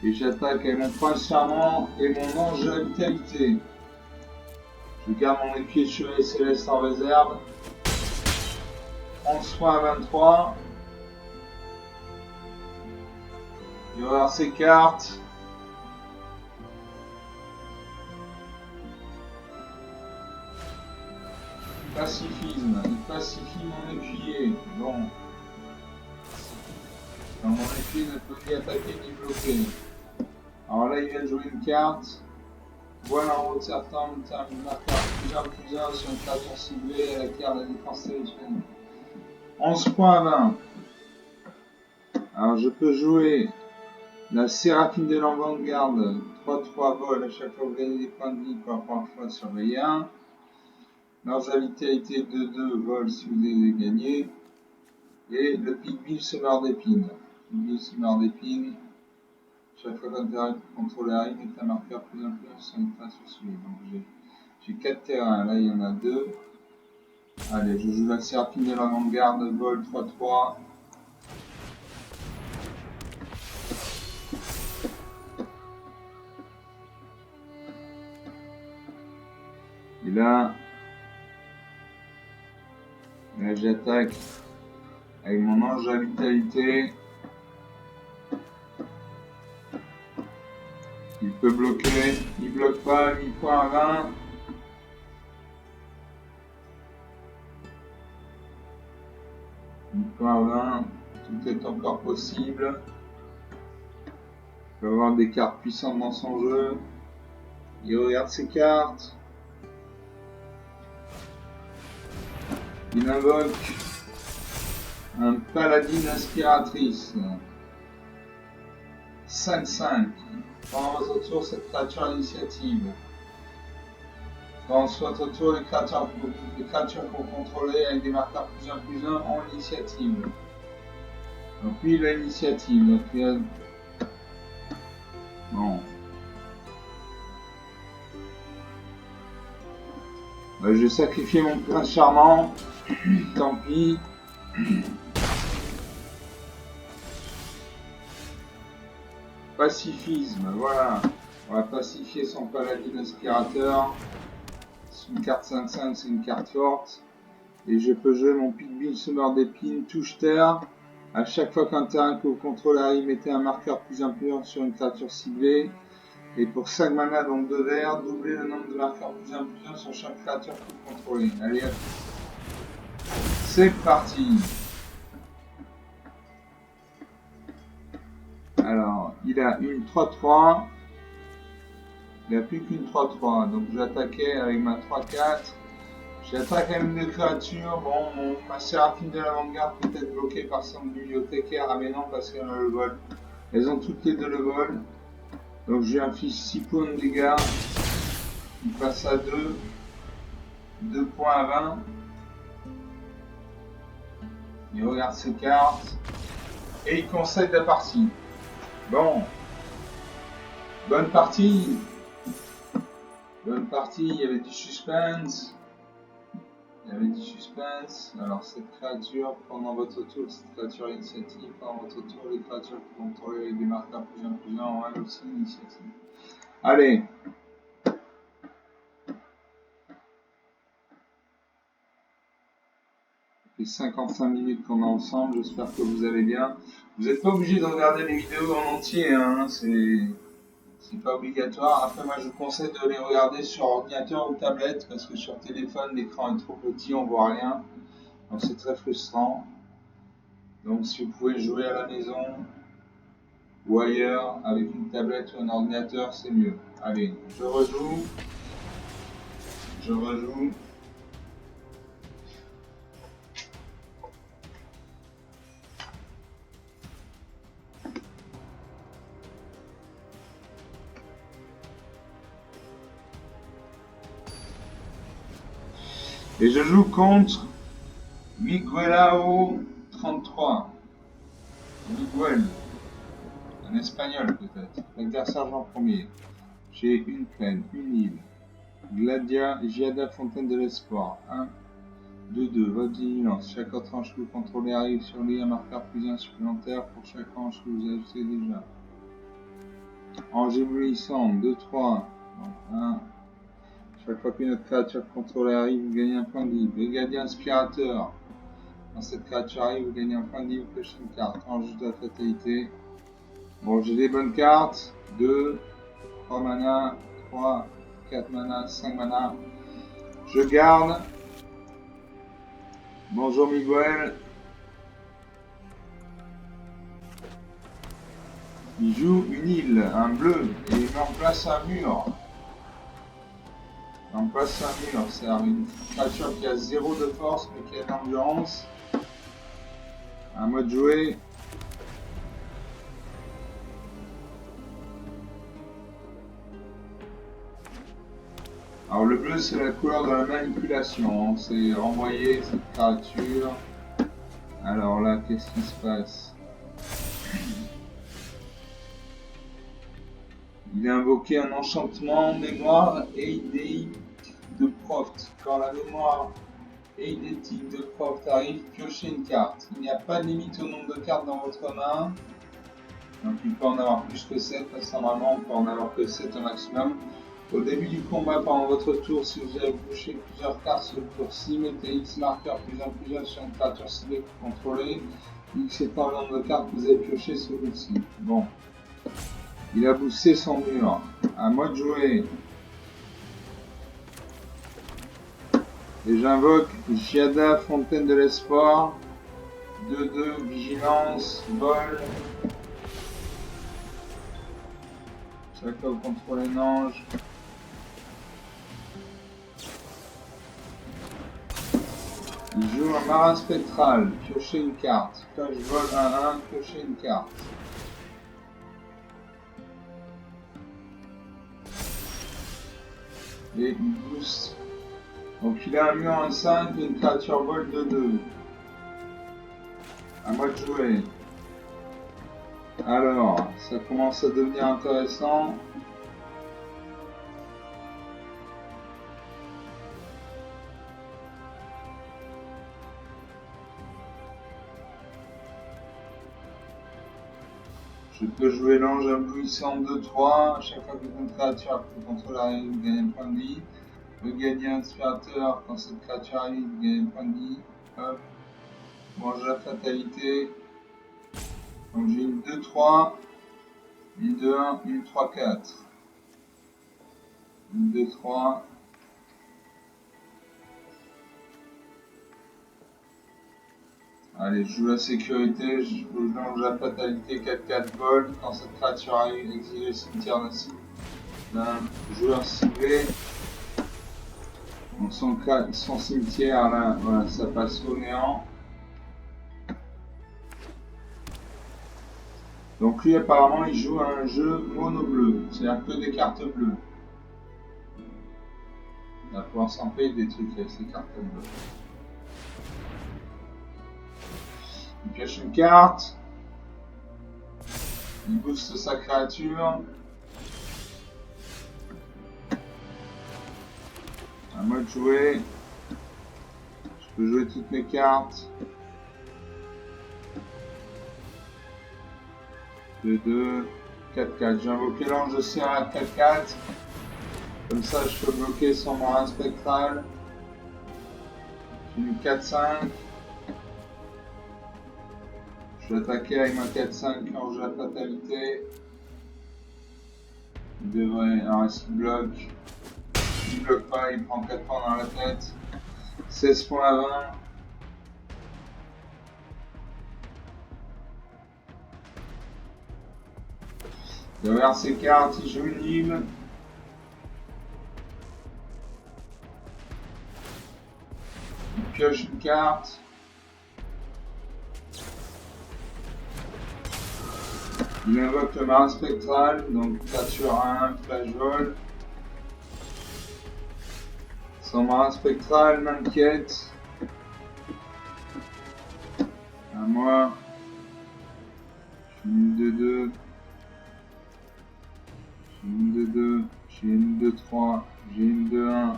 Et j'attaque avec mon prince charmant et mon ange de la vitalité. Je garde mon écuyer de chevalier céleste en réserve. 11 points à 23. Il va avoir ses cartes. Pacifisme. Il pacifie mon écuyer. Bon. Donc mon écuyer ne peut ni attaquer ni bloquer. Alors là, il vient de jouer une carte. Voilà en haut de certains, un marqueur +1/+1 sur une créature ciblée à laquelle la défense sélectionnée. 11 points à 20. Alors je peux jouer la Séraphine de l'Avant-Garde, 3-3 vol, à chaque fois que vous gagnez des points de vie pour avoir fois surveiller 1. L'ange de la vitalité 2-2 vol si vous les gagné. Et le Pigbil semeur d'épines. Pigbil semeur d'épines. Chaque fois qu'un terrain contrôle arrive, mettez un marqueur +1/+1 sur une créature suivie. Donc j'ai 4 terrains, là il y en a 2. Allez, je joue la Séraphine de l'Avant-Garde, vol 3-3. Et là j'attaque avec mon ange de la vitalité. Il peut bloquer, il bloque pas, 8 points à 20. Point 20, tout est encore possible. Il peut avoir des cartes puissantes dans son jeu. Il regarde ses cartes. Il invoque un paladine aspiratrice. 5-5. Pendant votre tour, cette créature à l'initiative. Pendant votre tour, les créatures que vous contrôlez avec des marqueurs +1/+1 ont l'initiative. Donc lui, il a l'initiative. Donc il a... Bon. Je vais sacrifier mon prince charmant. Tant pis. Pacifisme, voilà. On va pacifier son paladin aspirateur. C'est une carte 5-5, c'est une carte forte. Et je peux jouer mon Pigbil semeur d'épines, touche terre. À chaque fois qu'un terrain que vous contrôlez arrive, mettez un marqueur +1/+1 sur une créature ciblée. Et pour 5 mana, donc 2 verts, doublez le nombre de marqueurs +1/+1 sur chaque créature que vous contrôlez. Allez, c'est parti. Alors, il a une 3-3. Il n'a plus qu'une 3-3. Donc j'attaquais avec ma 3-4. J'attaque avec une créature. Bon, ma Séraphine de l'Avant-Garde peut être bloquée par son bibliothécaire. Ah mais non, parce qu'elle a le vol. Elles ont toutes les deux le vol. Donc je lui inflige 6 points de dégâts. Il passe à 2. 2 points à 20. Il regarde ses cartes. et il conseille la partie. Bon, bonne partie. Bonne partie, il y avait du suspense. Alors, cette créature, pendant votre tour, cette créature initiative, pendant votre tour, les créatures qui contrôlent des marqueurs plus en ont elles aussi initiative. Allez. Ça fait 55 minutes qu'on est ensemble, j'espère que vous allez bien. Vous n'êtes pas obligé de regarder les vidéos en entier, hein, c'est pas obligatoire. Après, moi, je vous conseille de les regarder sur ordinateur ou tablette, parce que sur téléphone, l'écran est trop petit, on voit rien. Donc, c'est très frustrant. Donc, si vous pouvez jouer à la maison ou ailleurs avec une tablette ou un ordinateur, c'est mieux. Allez, je rejoue. Et je joue contre Miguelao 33. Miguel. Un espagnol peut-être. L'adversaire en premier. J'ai une plaine, une île. Gladia, Giada, Fontaine de l'Espoir. 1, 2, 2. Votre vigilance. Chaque autre ange que vous contrôlez arrive sur lui un marqueur plus 1 supplémentaire pour chaque ange que vous ajoutez déjà. Ange éblouissant. 2, 3. 1. Chaque fois qu'une autre créature contrôlée arrive, vous gagnez un point de vie. Brigadier inspirateur. Quand cette créature arrive, vous gagnez un point de vie, vous pêchez une carte. Ange de la fatalité. Bon, j'ai des bonnes cartes. 2, 3 mana, 3, 4 mana, 5 mana. Je garde. Bonjour Miguel. Il joue une île, un bleu, et il met en place un mur. C'est une créature qui a 0 de force, mais qui a de l'endurance. Un mode joué. Alors le bleu, c'est la couleur de la manipulation. C'est renvoyer cette créature. Alors là, qu'est-ce qui se passe? Il a invoqué un enchantement mémoire eidéique de Proft. Quand la mémoire eidétique de Proft arrive, piochez une carte. Il n'y a pas de limite au nombre de cartes dans votre main. Donc il peut en avoir plus que 7, parce que normalement on peut en avoir que 7 au maximum. Au début du combat, pendant votre tour, si vous avez pioché plusieurs cartes sur le tour-ci, mettez X marqueur plus 1 sur une créature ciblée que vous contrôlez. X étant le nombre de cartes que vous avez pioché sur celui-ci. Bon. Il a boosté son mur. À moi de jouer. Et j'invoque Giada, Fontaine de l'Espoir. 2-2, vigilance, vol. Chaque fois vous contrôlez un ange. Il joue un marin spectral, piocher une carte. Quand je vole 1-1, piocher une carte. Et il booste. Donc il a un mur 1-5 et une créature vol 2-2. À moi de jouer. Alors, ça commence à devenir intéressant. Je peux jouer l'ange éblouissant 2-3. À chaque fois qu'une créature que vous contrôlez arrive, vous gagnez un point de vie. Le gardien inspirateur, quand cette créature arrive, vous gagnez un point de vie. Hop. Mange la fatalité. Donc j'ai une 2-3. Une 2-1, une 3-4. Une 2-3. Allez, je joue la sécurité, je lance la fatalité 4-4 vol. Quand cette créature arrive, exiler le cimetière d'un joueur ciblé. Donc son cimetière, là, voilà, ça passe au néant. Donc lui, apparemment, il joue un jeu mono bleu, c'est-à-dire que des cartes bleues. On va pouvoir s'en payer des trucs avec ces cartes bleues. Il pioche une carte. Il booste sa créature. À moi de jouer. Je peux jouer toutes mes cartes. 2-2, 4-4. J'ai invoqué l'ange de Serra à 4-4. Comme ça, je peux bloquer son marin spectral. J'ai mis 4-5. Je vais attaquer avec ma 4-5 quand j'ai la fatalité. Il devrait. Alors, est-ce qu'il bloque? Il bloque pas, il prend 4 points dans la tête. 16 points à 20. Derrière ses cartes, il joue une île. Il pioche une carte. Il invoque le marin spectral, donc créature 1, flash vol. Son marin spectral m'inquiète. À moi. Je suis une 2-2. J'ai une 2-2. J'ai une 2-3. J'ai une 2-1.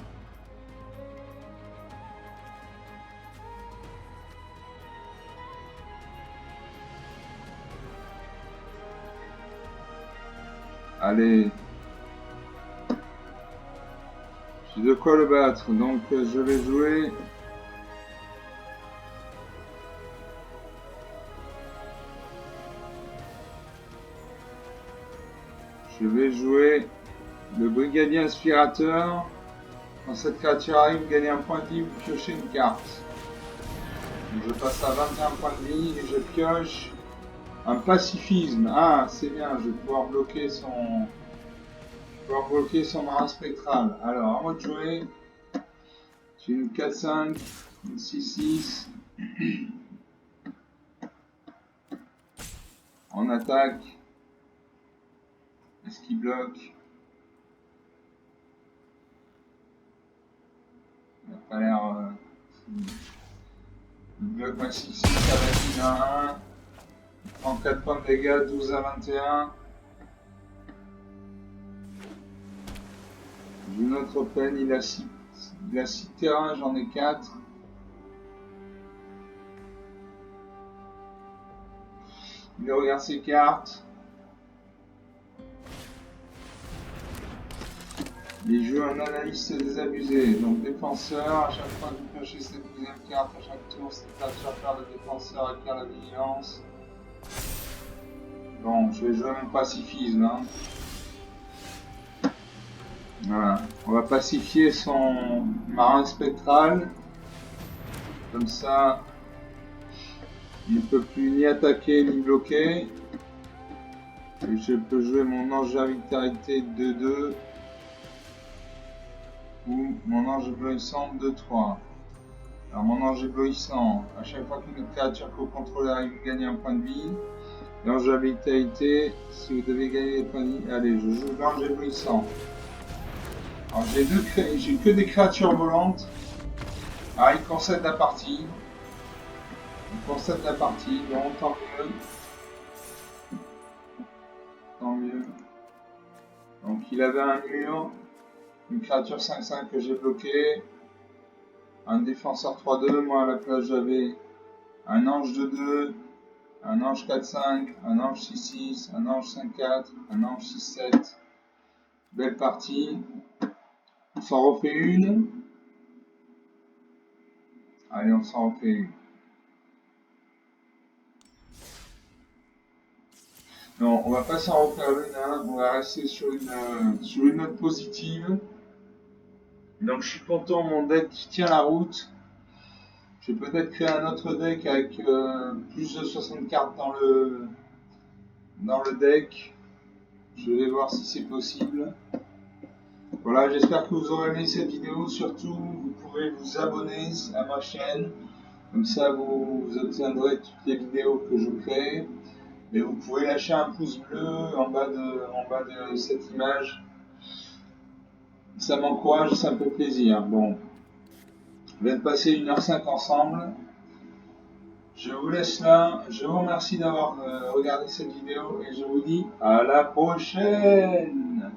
Allez. J'ai de quoi le battre, donc je vais jouer. Je vais jouer le brigadier inspirateur. Quand cette créature arrive, vous gagnez un point de vie, vous piochez une carte. Donc je passe à 21 points de vie et je pioche un pacifisme. Ah, c'est bien, je vais pouvoir bloquer son. Marin spectral. Alors, à moi de jouer. J'ai une 4-5, une 6-6. En attaque. Est-ce qu'il bloque? Il n'a pas l'air. Il bloque ma 6-6 avec une 1-1. Il prend 4 points de dégâts, 12 à 21. J'ai une autre peine, il a 6 terrains, j'en ai 4. Il regarde ses cartes. Il joue un analyste désabusé, donc défenseur, à chaque fois que vous piochez cette deuxième carte, à chaque tour, cette créature perd le défenseur acquiert la vigilance. Bon, je vais jouer mon pacifisme. Hein. Voilà, on va pacifier son marin spectral. Comme ça, il ne peut plus ni attaquer ni bloquer. Et je peux jouer mon ange d'invitalité 2-2. Ou mon ange éblouissant 2-3. Alors mon ange éblouissant, à chaque fois qu'une créature que vous contrôlez arrive, vous gagnez un point de vie. L'ange de vitalité, si vous devez gagner des points de vie, allez, je joue l'ange éblouissant. Alors j'ai que des créatures volantes. Ah, il concède la partie. Donc tant mieux. Tant mieux. Donc il avait un mur. Une créature 5-5 que j'ai bloqué, un défenseur 3-2, moi à la place j'avais un ange 2-2, un ange 4-5, un ange 6-6, un ange 5-4, un ange 6-7. Belle partie. On s'en refait une. Allez, on s'en refait une. Non, on va pas s'en refaire une, hein. On va rester sur une note positive. Donc je suis content, mon deck tient la route. Je vais peut-être créer un autre deck avec plus de 60 cartes dans le deck. Je vais voir si c'est possible. Voilà, j'espère que vous aurez aimé cette vidéo. Surtout, vous pouvez vous abonner à ma chaîne. Comme ça, vous obtiendrez toutes les vidéos que je crée. Et vous pouvez lâcher un pouce bleu en bas de cette image. Ça m'encourage, ça me fait plaisir. Bon, on vient de passer 1h05 ensemble. Je vous laisse là. Je vous remercie d'avoir regardé cette vidéo et je vous dis à la prochaine.